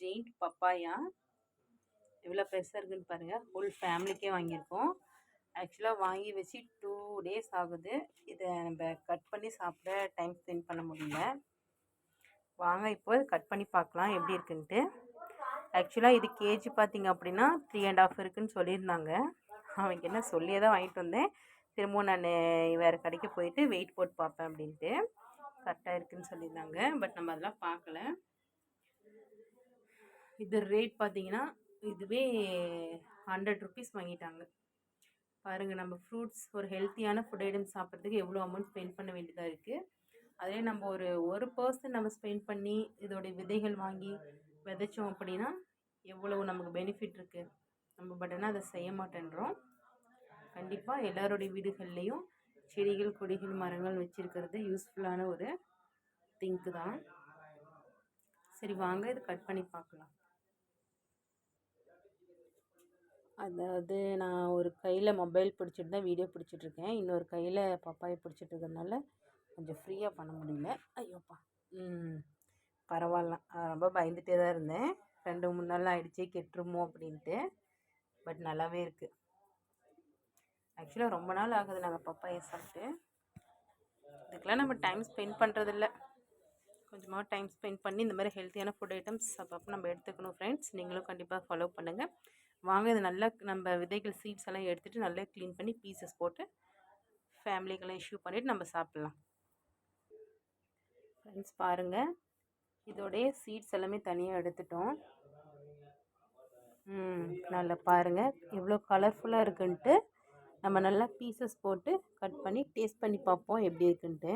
Giant papaya எவ்வளோ பெருசாக இருக்குன்னு பாருங்கள். ஃபுல் ஃபேமிலிக்கே வாங்கியிருக்கோம். ஆக்சுவலாக வாங்கி வச்சு 2 டேஸ் ஆகுது. இதை நம்ம கட் பண்ணி சாப்பிட டைம் ஸ்பெண்ட் பண்ண முடியல. வாங்க இப்போ கட் பண்ணி பார்க்கலாம் எப்படி இருக்குன்ட்டு. ஆக்சுவலாக இது கேஜி பார்த்திங்க அப்படின்னா 3.5 இருக்குதுன்னு சொல்லியிருந்தாங்க. அவங்க என்ன சொல்லியே தான் வாங்கிட்டு வந்தேன். திரும்பவும் நான் வேறு கடைக்கு போயிட்டு வெயிட் போட்டு பார்ப்பேன் அப்படின்ட்டு. கரெக்டாக இருக்குதுன்னு சொல்லியிருந்தாங்க. பட் நம்ம அதெல்லாம் பார்க்கல. இது ரேட் பார்த்திங்கன்னா இதுவே 100 ருபீஸ் வாங்கிட்டாங்க. பாருங்கள், நம்ம ஃப்ரூட்ஸ் ஒரு ஹெல்த்தியான ஃபுட் ஐட்டம் சாப்பிட்றதுக்கு எவ்வளோ அமௌண்ட் ஸ்பெண்ட் பண்ண வேண்டியதாக இருக்குது. அதே நம்ம ஒரு பர்சன் நம்ம ஸ்பெண்ட் பண்ணி இதோடைய விதைகள் வாங்கி விதைச்சோம் அப்படின்னா எவ்வளவு நமக்கு பெனிஃபிட் இருக்குது. நம்ம பட் ஆனால் அதை செய்ய மாட்டேன்றோம். கண்டிப்பாக எல்லாருடைய வீடுகள்லேயும் செடிகள், கொடிகள், மரங்கள் வச்சுருக்கிறது யூஸ்ஃபுல்லான ஒரு திங்க்கு தான். சரி வாங்க இது கட் பண்ணி பார்க்கலாம். அதாவது நான் ஒரு கையில் மொபைல் பிடிச்சிட்டு தான் வீடியோ பிடிச்சிட்ருக்கேன். இன்னொரு கையில் பப்பாயை பிடிச்சிட்ருக்கறதுனால கொஞ்சம் ஃப்ரீயாக பண்ண முடியல. ஐயோப்பா பரவாயில்ல. ரொம்ப பயந்துகிட்டே தான் இருந்தேன். 2-3 நாள் ஆகிடுச்சி கெட்டுருமோ அப்படின்ட்டு. பட் நல்லாவே இருக்குது. ஆக்சுவலாக ரொம்ப நாள் ஆகுது நாங்கள் பப்பாயை சாப்பிட்டு. இதுக்கெலாம் நம்ம டைம் ஸ்பெண்ட் பண்ணுறதில்ல. கொஞ்சமாக டைம் ஸ்பெண்ட் பண்ணி இந்த மாதிரி ஹெல்த்தியான ஃபுட் ஐட்டம்ஸ் அப்பப்போ நம்ம எடுத்துக்கணும் ஃப்ரெண்ட்ஸ். நீங்களும் கண்டிப்பாக ஃபாலோ பண்ணுங்கள். வாங்க இது நல்லா நம்ம விதைகள் சீட்ஸ் எல்லாம் எடுத்துகிட்டு நல்லா க்ளீன் பண்ணி பீசஸ் போட்டு ஃபேமிலிக்கெல்லாம் இஷ்யூ பண்ணிவிட்டு நம்ம சாப்பிட்லாம். ஃப்ரெண்ட்ஸ் பாருங்கள், இதோடைய சீட்ஸ் எல்லாமே தனியாக எடுத்துட்டோம். நல்லா பாருங்கள் எவ்வளோ கலர்ஃபுல்லாக இருக்குன்ட்டு. நம்ம நல்லா பீசஸ் போட்டு கட் பண்ணி டேஸ்ட் பண்ணி பார்ப்போம் எப்படி இருக்குன்ட்டு.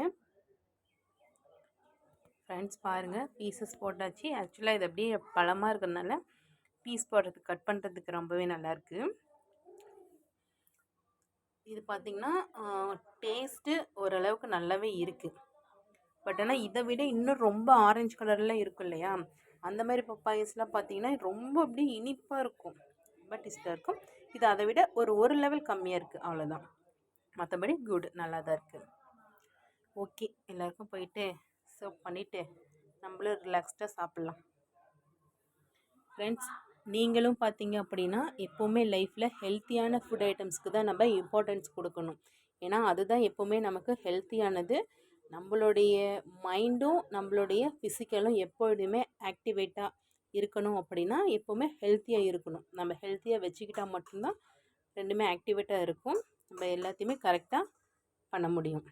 ஃப்ரெண்ட்ஸ் பாருங்கள், பீசஸ் போட்டாச்சு. ஆக்சுவலாக இது அப்படியே பழமாக இருக்கிறதுனால பீஸ் போடுறதுக்கு கட் பண்ணுறதுக்கு ரொம்பவே நல்லாயிருக்கு. இது பார்த்திங்கன்னா டேஸ்ட்டு ஓரளவுக்கு நல்லாவே இருக்குது. பட் ஆனால் இதை விட இன்னும் ரொம்ப ஆரஞ்சு கலரில் இருக்கும் இல்லையா, அந்த மாதிரி பப்பாயஸ்லாம் பார்த்திங்கன்னா ரொம்ப அப்படியே இனிப்பாக இருக்கும், ரொம்ப டேஸ்ட்டாக இருக்கும். இது அதை விட ஒரு லெவல் கம்மியாக இருக்குது, அவ்வளோதான். மற்றபடி குட், நல்லா தான் இருக்குது. ஓகே, எல்லாருக்கும் போயிட்டு சர்வ் பண்ணிவிட்டு நம்மளும் ரிலாக்ஸ்டாக சாப்பிட்லாம். ஃப்ரெண்ட்ஸ் நீங்களும் பார்த்தீங்க அப்படின்னா எப்போவுமே லைஃப்பில் ஹெல்த்தியான ஃபுட் ஐட்டம்ஸ்க்கு தான் நம்ம இம்பார்ட்டன்ஸ் கொடுக்கணும். ஏன்னா அதுதான் எப்போவுமே நமக்கு ஹெல்த்தியானது. நம்மளுடைய மைண்டும் நம்மளுடைய ஃபிசிக்கலும் எப்பொழுதுமே ஆக்டிவேட்டாக இருக்கணும். அப்படின்னா எப்போவுமே ஹெல்த்தியாக இருக்கணும். நம்ம ஹெல்த்தியாக வச்சுக்கிட்டால் மட்டும்தான் ரெண்டுமே ஆக்டிவேட்டாக இருக்கும். நம்ம எல்லாத்தையுமே கரெக்டாக பண்ண முடியும்.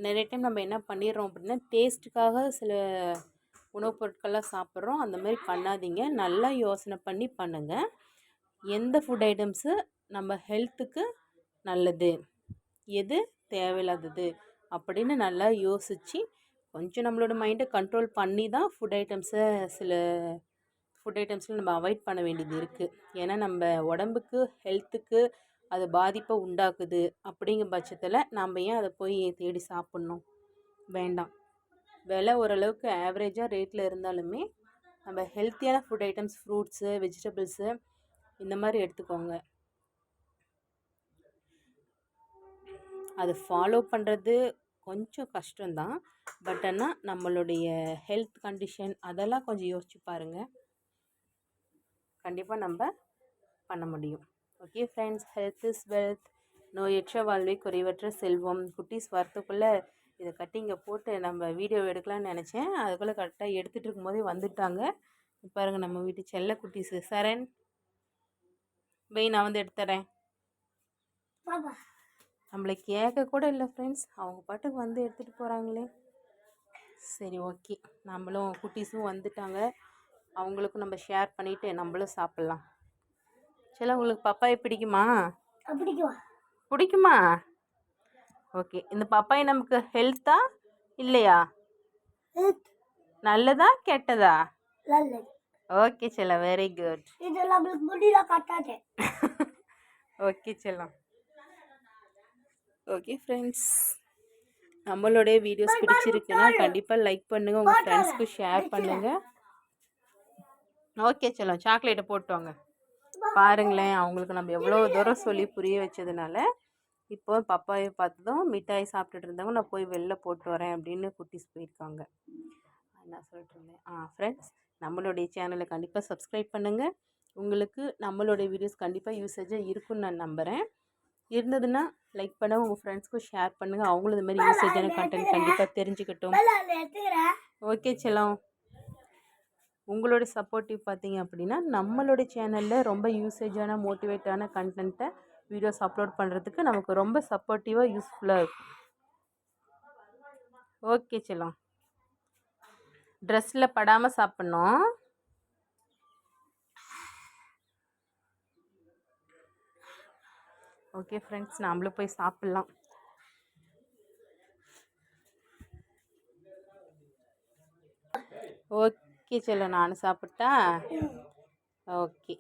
நிறைய டைம் நம்ம என்ன பண்ணிடுறோம் அப்படின்னா டேஸ்ட்டுக்காக சில உணவுப் பொருட்கள்லாம் சாப்பிட்றோம். அந்த மாதிரி பண்ணாதீங்க. நல்லா யோசனை பண்ணி பண்ணுங்கள். எந்த ஃபுட் ஐட்டம்ஸு நம்ம ஹெல்த்துக்கு நல்லது, எது தேவையில்லாதது அப்படின்னு நல்லா யோசித்து கொஞ்சம் நம்மளோட மைண்டை கண்ட்ரோல் பண்ணி தான் சில ஃபுட் ஐட்டம்ஸில் நம்ம அவாய்ட் பண்ண வேண்டியது இருக்குது. ஏன்னா நம்ம உடம்புக்கு ஹெல்த்துக்கு அது பாதிப்பை உண்டாக்குது. அப்படிங்கிற பட்சத்தில் நம்ம ஏன் அதை போய் தேடி சாப்பிட்ணும்? வேண்டாம். விலை ஓரளவுக்கு ஆவரேஜாக ரேட்டில் இருந்தாலுமே நம்ம ஹெல்த்தியான ஃபுட் ஐட்டம்ஸ், ஃப்ரூட்ஸு, வெஜிடபிள்ஸு இந்த மாதிரி எடுத்துக்கோங்க. அது ஃபாலோ பண்ணுறது கொஞ்சம் கஷ்டம்தான். பட் ஆனால் நம்மளுடைய ஹெல்த் கண்டிஷன் அதெல்லாம் கொஞ்சம் யோசிச்சு பாருங்கள். கண்டிப்பாக நம்ம பண்ண முடியும். Okay friends, health is wealth. நோயற்ற வாழ்வே குறைவற்ற செல்வம். குட்டீஸ் வரத்துக்குள்ளே இதை கட்டி இங்கே போட்டு நம்ம வீடியோ எடுக்கலாம்னு நினச்சேன். அதுக்குள்ளே கரெக்டாக எடுத்துகிட்டு இருக்கும்போதே வந்துட்டாங்க. பாருங்கள், நம்ம வீட்டு செல்ல குட்டீஸு. சரண் பை, நான் வந்து எடுத்துறேன். நம்மளை கேட்க கூட இல்லை ஃப்ரெண்ட்ஸ், அவங்க பாட்டுக்கு வந்து எடுத்துகிட்டு போகிறாங்களே. சரி ஓகே, நம்மளும் குட்டீஸும் வந்துட்டாங்க, அவங்களுக்கும் நம்ம ஷேர் பண்ணிவிட்டு நம்மளும் சாப்பிட்லாம். சரி, உங்களுக்கு பப்பாயை பிடிக்குமா? பிடிக்குமா? ஓகே, இந்த பப்பாயை நமக்கு ஹெல்த்தா இல்லையா? நல்லதா கெட்டதா? ஓகே செல்லம், வெரி குட். ஓகே செல்லம். ஓகே ஃப்ரெண்ட்ஸ், நம்மளுடைய வீடியோஸ் பிடிச்சிருக்குன்னா கண்டிப்பாக லைக் பண்ணுங்கள், உங்கள் ஃப்ரெண்ட்ஸ்க்கு ஷேர் பண்ணுங்கள். ஓகே செல்லம், சாக்லேட்டை போட்டு வாங்க. பாருங்களேன், அவங்களுக்கு நம்ம எவ்வளோ தூரம் சொல்லி புரிய வச்சதுனால இப்போ பப்பாயை பார்த்ததும் மிட்டாய் சாப்பிட்டுட்டு இருந்தவங்க நான் போய் வெளில போட்டு வரேன் அப்படின்னு குட்டீஸ் போயிருக்காங்க. நான் சொல்லிட்டு இருந்தேன். ஃப்ரெண்ட்ஸ், நம்மளுடைய சேனலை கண்டிப்பாக சப்ஸ்கிரைப் பண்ணுங்கள். உங்களுக்கு நம்மளுடைய வீடியோஸ் கண்டிப்பாக யூசேஜாக இருக்குன்னு நான் நம்புகிறேன். இருந்ததுன்னா லைக் பண்ண உங்கள் ஃப்ரெண்ட்ஸ்க்கும் ஷேர் பண்ணுங்கள். அவங்களும் இந்த மாதிரி யூசேஜான கண்டென்ட் கண்டிப்பாக தெரிஞ்சுக்கட்டும். ஓகே செல்லம், உங்களோட சப்போர்ட்டிவ் பார்த்தீங்க அப்படின்னா நம்மளுடைய சேனலில் ரொம்ப யூசேஜான மோட்டிவேட்டான கண்டென்ட்டை வீடியோஸ் அப்லோட் பண்ணுறதுக்கு நமக்கு ரொம்ப சப்போர்ட்டிவாக யூஸ்ஃபுல்லாக இருக்கும். ஓகே செல்லம், ட்ரெஸ்ஸில் படாமல் சாப்பிட்ணும். ஓகே ஃப்ரெண்ட்ஸ், நாமளும் போய் சாப்பிட்லாம். ஓகே செல்லம், நானும் சாப்பிட்டா. ஓகே.